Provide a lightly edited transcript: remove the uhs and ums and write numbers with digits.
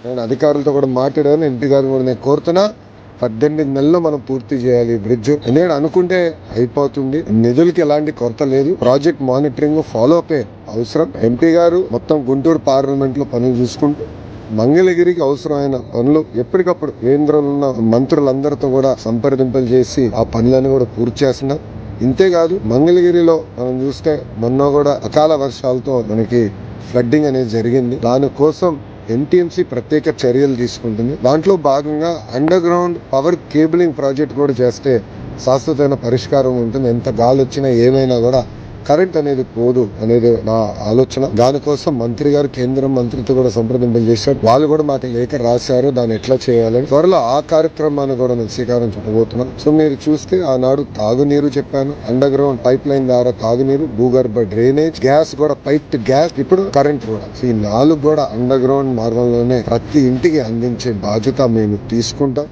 నేను అధికారులతో కూడా మాట్లాడాను. ఎంపీ గారు కూడా నేను కోరుతున్నా 18 నెలల్లో మనం పూర్తి చేయాలి బ్రిడ్జ్. నేను అనుకుంటే అయిపోతుంది. నిధులకి ఎలాంటి కొరత లేదు. ప్రాజెక్ట్ మానిటరింగ్ ఫాలో అప్ అవసరం. ఎంపీ గారు మొత్తం గుంటూరు పార్లమెంట్ లో పనులు చూసుకుంటూ మంగళగిరికి అవసరమైన పనులు ఎప్పటికప్పుడు కేంద్రంలో ఉన్న మంత్రులందరితో కూడా సంప్రదింపులు చేసి ఆ పనులను కూడా పూర్తి చేస్తున్నారు. ఇంతేకాదు మంగళగిరిలో మనం చూస్తే మొన్న కూడా అకాల వర్షాలతో మనకి ఫ్లడ్డింగ్ అనేది జరిగింది. దానికోసం ఎన్టీఎంసీ ప్రత్యేక చర్యలు తీసుకుంటుంది. దాంట్లో భాగంగా under ground power cabling project కూడా చేస్తే శాశ్వతమైన పరిష్కారం ఉంటుంది. ఎంత గాలి వచ్చినా ఏమైనా కూడా కరెంట్ అనేది పోదు అనేది నా ఆలోచన. దానికోసం మంత్రి గారు కేంద్ర మంత్రితో కూడా సంప్రదింపులు చేశారు. వాళ్ళు కూడా మాకు లేఖ రాశారు దాన్ని ఎట్లా చేయాలని. త్వరలో ఆ కార్యక్రమాన్ని కూడా నేను శ్రీకారం చుట్టబోతున్నాం. సో మీరు చూస్తే ఆనాడు తాగునీరు చెప్పాను, అండర్ గ్రౌండ్ పైప్ లైన్ ద్వారా తాగునీరు, భూగర్భ డ్రైనేజ్, గ్యాస్ కూడా పైప్ గ్యాస్, ఇప్పుడు కరెంట్ కూడా. ఈ 4 కూడా అండర్ గ్రౌండ్ మార్గంలోనే ప్రతి ఇంటికి అందించే బాధ్యత మేము తీసుకుంటాం.